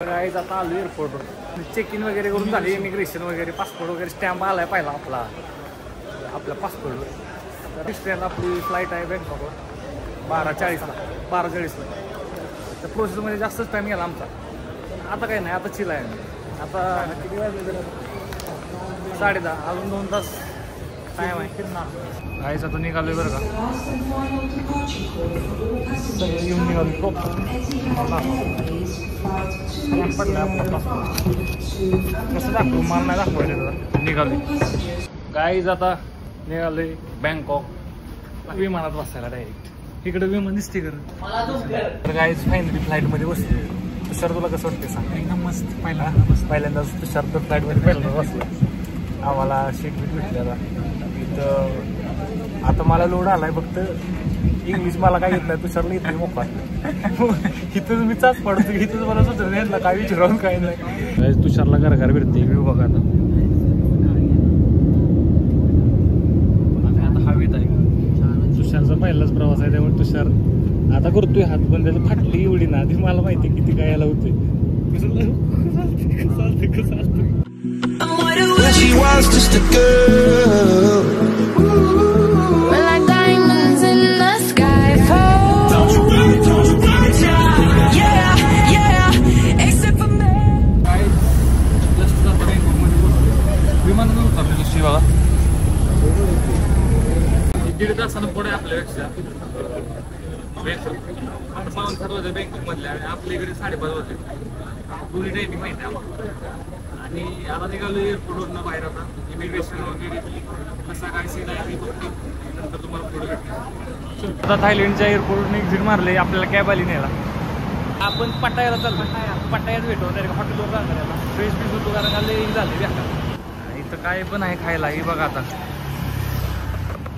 Guys आता आलो एअरपोर्टवर चेक इन वगैरे करून झाले. इमिग्रेशन वगैरे पासपोर्ट वगैरे स्टॅम्प आलाय पहिला आपल्या पासपोर्टवर. तर ट्रेन आपली फ्लाईट आहे बँकॉकवर 12:40ला. तर प्रोसेसमध्ये जास्तच टाईम गेला आमचा. आता काही नाही, आता चिल आहे. आता किती वाजले? 10:30. अजून 2 तास टाईम आहे. गाईज आता निघालोय बरं का. सगळे येऊन निघालो. पडलं आपलं पासपोर्ट कसं दाखवू, मला नाही दाखवायला. निघालोय गाईज, आता निघालोय बँकॉक. विमानात बसायला डायरेक्ट. इकडे विमान दिसते तर गाईज फायनली फ्लाईटमध्ये बसलो. तुषार तुला कसं वाटते सांग? एकदम मस्त. पहिल्यांदाच तुषार तर फ्लाईटमध्ये पहिल्यांदा बसला. आम्हाला सीट भेटली. आता मला लोड आलाय. फक्त इंग्लिश मला काय येत नाही, तुषारला येत नाही मोका. इथंच मी चाच पडतो. इथंच मला सुचत नाही काय विचारून काय नाही. तुषारला घर भेटते व्ह्यू बघा. आता हवेत आहे. तुषारचा पहिलाच प्रवास आहे, त्यामुळे तुषार आता करतोय हात. पण त्याला फाटली एवढी ना, आधी मला माहिती किती काय यायला होते. बघा 1.5 तासानं पुढे आपल्यापेक्षा आपण पाहून ठरवलं बँकिंग मधल्या. आणि आपल्या इकडे 5:30 वाजले. दोन्ही टायमिंग माहिती आहे आम्हाला. आणि आता निघालो एअरपोर्टवरनं बाहेर. आता इमिग्रेशन वगैरे कसा काय सीन आहे नंतर तुम्हाला पुढे भेटतो. आता थायलंडच्या एअरपोर्टवरून एक्झिट मारले. आपल्याला कॅब आली न्यायला. आपण पटायाला चाललो. पटायात भेटू डायरेक्ट हॉटेलवर जाणार. फ्रेश पीस होतो कारण का लई झाले बेकार. इथं काय पण आहे खायला. हे बघा आता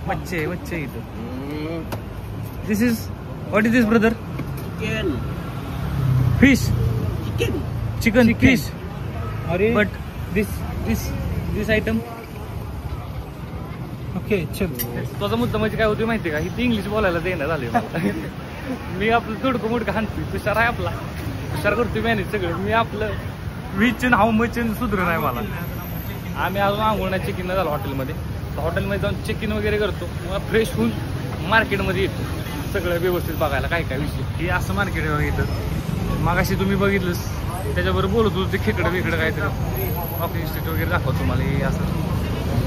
मच्छी आहे इथं. This is what is this brother? Fish. Chicken fish. But this item okay. तुझा मुद्दा म्हणजे काय होती माहिती का? इथे इंग्लिश बोलायला देणं झाले. मी आपलं तुडकं मुडकं हाणतोय. तुषार आहे आपला. तुषार करतोय मॅनेज सगळं. मी आपलं विचन हाऊ मचन सुधरू नाही मला. आम्ही अजून आंघोळ चेक इन झालो हॉटेलमध्ये. तर हॉटेलमध्ये जाऊन चेक इन वगैरे करतो. मग फ्रेश होऊन मार्केटमध्ये येतो सगळं व्यवस्थित बघायला काय काय विषय. हे असं मार्केट आहे इथं. मगाशी तुम्ही बघितलंच, त्याच्याबरोबर बोलत होतो. ते खेकडं बिकडं काहीतरी वॉकिंग स्ट्रीट वगैरे दाखवतो तुम्हाला. हे असं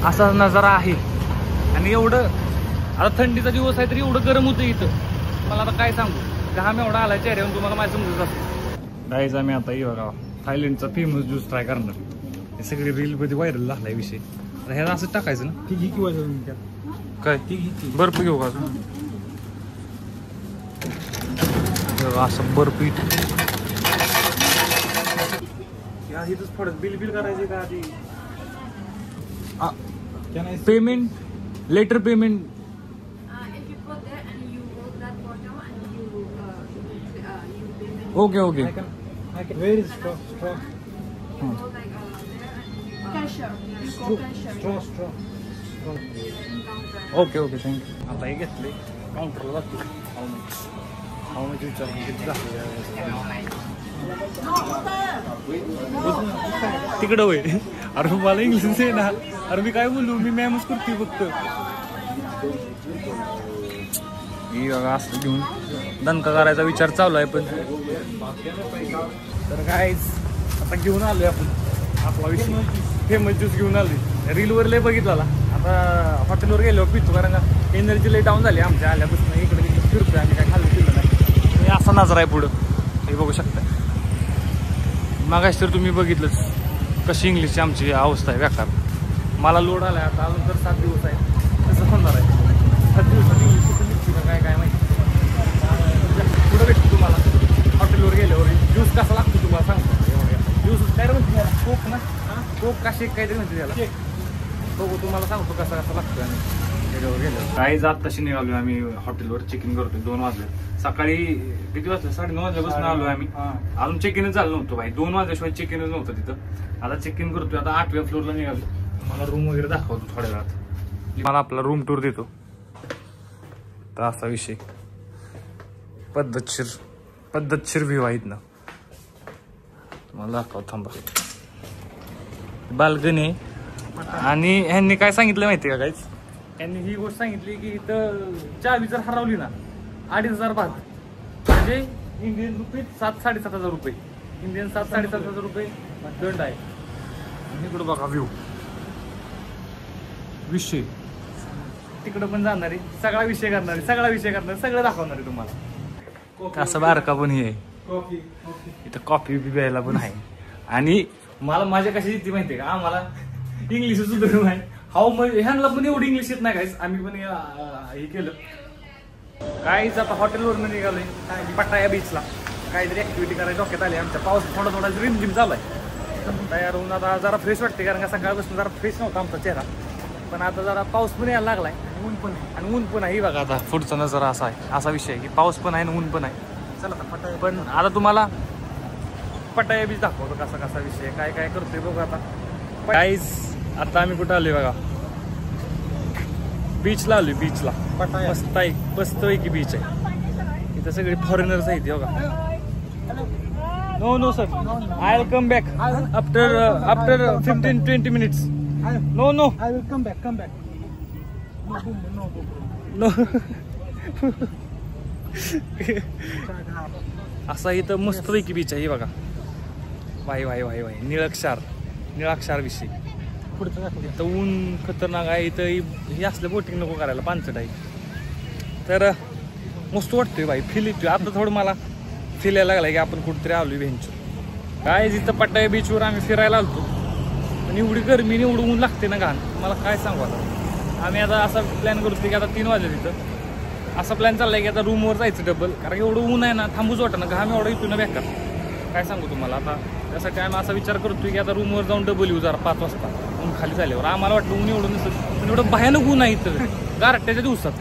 असा नजारा आहे. आणि एवढं आता थंडीचा दिवस आहे तरी एवढं गरम होतं इथं. मला आता काय सांगू, घाम एवढा आला चेहऱ्यावर तुम्हाला माझं समजत असतो. गाईज आम्ही आता हे बघा थायलंडचा फेमस ज्यूस ट्राय करणार. हे सगळे रीलमध्ये व्हायरल झालाय विषय. ह्याला असं टाकायचं ना. ती घी किंवा काय बर्फ घेऊ का? असं बर्फ इथंच पडत. बिल करायचे का आधी? Payment letter payment. Okay. Where is straw? Straw. Okay thank you. आता हे घेतले काउंटरला जातो. हाऊ मच विचारून किती तिकडं होय. अरे मला इंग्लिश आहे ना. अरे मी काय बोलू, मी मॅमच करते फक्त. ही बघा असं घेऊन दणका करायचा विचार चालू आहे. पण तर काय आता घेऊन आलोय आपण आपला विषय. फेमस ज्यूस घेऊन आलोय. रीलवर लय बघितला. आता हॉटेलवर गेलो पितो कारण का एनर्जी लय डाऊन झाली आमच्या आल्यापासून. इकडे फिरतोय आम्ही. काय खाल्लं पिलं नाही. असा नजर आहे पुढं. हे बघू शकता. मागाशी तर तुम्ही बघितलंच कशी इंग्लिशची आमची अवस्था आहे बेकार. मला लोड आलाय आता. अजून तर 7 दिवस आहे. तसं होणार आहे. 7 दिवसात इंग्लिश कुठं निघते का काय माहिती. पुढं भेटतो तुम्हाला हॉटेलवर गेल्यावर. ज्यूस कसा लागतो तुम्हाला सांगतो. ज्यूस काय म्हणते कोक ना. कोक कशी काहीतरी म्हणते त्याला. बघू तुम्हाला सांगतो कसा लागतो. आणि त्याच्यावर गेलो काही जात तशी निघालो आम्ही हॉटेलवर. चेक इन करतोय. 2 वाजले. सकाळी किती वाजले? 9:30 वाजल्यापासून आलो आम्ही. अजून चेक इनच झालं नव्हतं भाई. 2 वाजल्याशिवाय चेक इनच नव्हतं तिथं. आता चेक इन करतोय. आता 8व्या फ्लोअरला निघालो. मला रूम वगैरे दाखवतो थोड्या वेळात. मला आपला रूम टूर देतो. तर असा विषय पद्धतशीर व्ह्यू आहेत ना. मला दाखव थांबा. बाल्कनी. आणि ह्यांनी काय सांगितलं माहिती का काहीच, यांनी ही गोष्ट सांगितली की इथं चावी जर हरवली ना 2,500 बात, म्हणजे इंडियन रुपये 7-7,500 रुपये, इंडियन 7-7,500 रुपये दंड आहे. आणि इकडं बघा व्ह्यू, विषय तिकडं पण जाणार आहे, सगळा विषय करणार आहे, सगळं दाखवणार आहे तुम्हाला. असं बारका पण हे आहे, इथं कॉफी बी प्यायला पण आहे. आणि मला माझ्या कशी येते माहितीये का, आम्हाला इंग्लिश सुधारून आहे. ह्यांना पण एवढी इंग्लिश येत नाही काहीच. आम्ही पण हे केलं काहीच. आता हॉटेलवरून निघालोय पटाया बीचला, काहीतरी ऍक्टिव्हिटी करायची डोक्यात आली. आमच्या पाऊस थोडा रिमझिम चालू आहे. तयार होऊन आता जरा फ्रेश वाटते, कारण का सकाळपासून जरा फ्रेश नव्हता आमचा चेहरा. पण आता जरा पाऊस पण यायला लागलाय आणि ऊन पण आहे. बघा आता पुढचा नजर असा आहे, असा विषय की पाऊस पण आहे आणि ऊन पण आहे. चला आता पण आता तुम्हाला पटाया बीच दाखवतो कसा कसा विषय, काय काय करतोय बघू आता. गाईज आता आम्ही कुठं आलोय बघा, बीचला आलोय. बीचला मस्त आहे की बीच आहे. इथं सगळे फॉरेनर्स आहेत बघा. No sir, I'll come back after 15-20 minutes. No, I will come back. No. असा इथं मस्त पैकी बीच आहे बघा. वाय निळाक्षार विषय. इथं ऊन खतरनाक आहे. इथं हे असलं बोटिंग नको करायला, पानसट आहे. तर मस्त वाटतोय बाई, फील येतोय. आता थोडं मला फील यायला लागलाय की आपण कुठेतरी आलोय बेंच. काय इथं पटाया बीचवर आम्ही फिरायला आलतो, आणि एवढी गरमी एवढं ऊन लागते ना घाण, मला काय सांगू. आता आम्ही आता असा प्लॅन करतो की आता 3 वाजले तिथं असा प्लॅन चाललाय की आता रूमवर जायचं डबल, कारण एवढं ऊन आहे ना, थांबूच वाटत ना, घाम एवढं इथून बेकार. काय सांगू तुम्हाला. आता त्यासाठी आम्ही असा विचार करतोय की आता रूमवर जाऊन डबल येऊ जरा 5 वाजता ऊन खाली झाल्यावर. आम्हाला वाटलं ऊन एवढं नसतं, पण एवढं भयानक ऊन आहे इथं गारठ्याच्या दिवसात.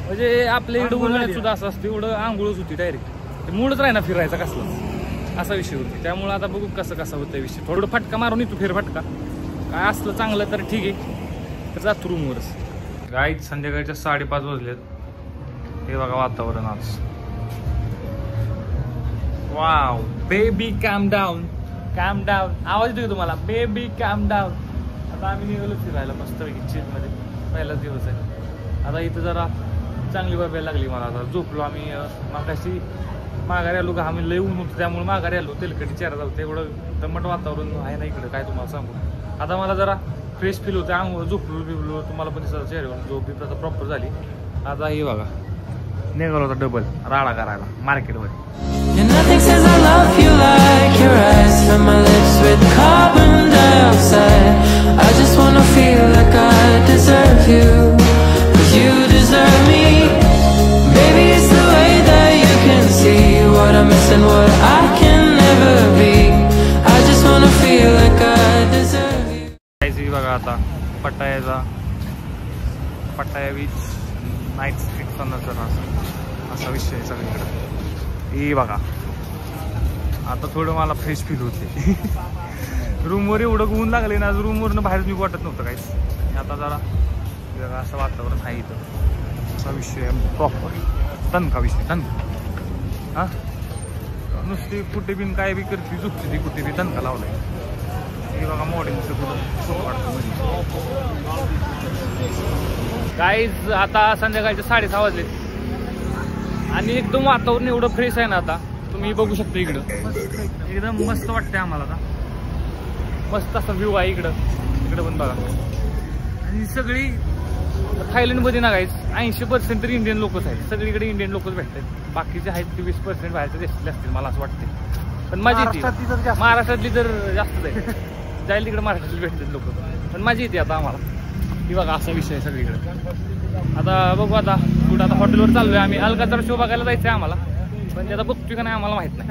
म्हणजे आपल्या इकडं उन्हाळ्यात सुद्धा असं असतं, एवढं आंघोळच होती डायरेक्ट. मूडच राही ना फिरायचा कसला, असा विषय होती. त्यामुळे आता बघू कसं होतं विषय. थोडं फटका मारून येतो, फेरफटका काय असलं चांगलं तर ठीक आहे, तर जातो रूमवरच. गाईत संध्याकाळच्या 5:30 वाजलेत. हे बघा वातावरण आज. Wow, baby cam down. आवाज येतोय तुम्हाला, बेबी कॅम डाऊन. आता आम्ही निघालो फिरायला मस्तपैकी चिलमध्ये. पहिलाच दिवस आहे. आता इथं जरा चांगली बघायला लागली मला. आता झोपलो आम्ही मागाशी, माघारी आलो. घाम लय ऊन होतं त्यामुळे माघारी आलो. तेलकटी चेहरा जाऊ, एवढं दमट वातावरण आहे ना इकडं, काय तुम्हाला सांगू. आता मला जरा फ्रेश फील होतं, अंग झोपलो बिबलो. तुम्हाला पण दिसतं चेहऱ्यावर झोप बिप आता प्रॉपर झाली. आता हे बघा निघालो होता डबल राडा करायला मार्केटमध्ये. What I'm missing, what I can never be. I just wanna feel like I deserve you. जायची बघा आता पटाया बीच नाईट स्ट्रीट नजर असा विषय आहे सगळीकडे. हे बघा आता थोडं मला फ्रेश फील होते. रूमवर एवढं ऊन लागले ना, रूमवरनं बाहेर निघू वाटत नव्हतं काहीच. आता जरा बघा असं वातावरण आहे इथं. असा विषय प्रॉपर तनका विषय. हा नुसती कुठे बिन काय बी करते, झुकते ती कुठे बी दणका लावलाय. हे बघा मॉडेलचं कुठं वाटतं. गाईज आता संध्याकाळचे 6:30 वाजले आणि एकदम वातावरण एवढं फ्रेश आहे ना. आता तुम्ही बघू शकता इकडं एकदम मस्त वाटतंय आम्हाला. आता मस्त असा व्ह्यू आहे इकडं पण बघा. आणि सगळी थायलंडमध्ये ना गाईज 80% तर इंडियन लोकच आहेत. सगळीकडे इंडियन लोकच भेटतात. बाकीचे आहेत ते 20% बाहेरचे देशातले असतील मला असं वाटते. पण माझी महाराष्ट्रातली तर जास्तच आहे. जाईल तिकडे महाराष्ट्रातली भेटतात लोक. पण माझी येते आता आम्हाला. ही बघा असा विषय आहे सगळीकडे. आता बघू आता कुठं आता हॉटेलवर चाललोय आम्ही. अलकाचा शो बघायला जायचं आहे आम्हाला, पण त्याचा बघतोय का नाही आम्हाला माहित नाही.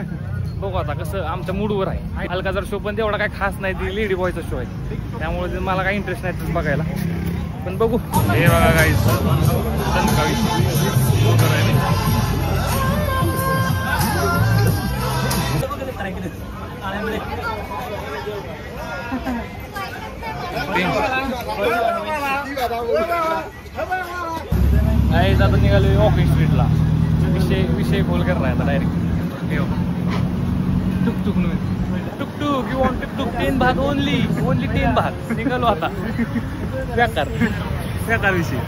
बघू आता कसं आमच्या मूडवर आहे. अलकाचा शो पण तेवढा काय खास नाही, ती लेडी बॉयचा शो आहे त्यामुळे मला काही इंटरेस्ट नाही बघायला. पण बघू. हे बघा गाईज आता निघालो वॉकिंग स्ट्रीटला. विषय बोल करणार आता direct. Tuktuk tuktuk you want tuktuk 10 भाग ओनली 10 भाग निघालो आता बेकार विषय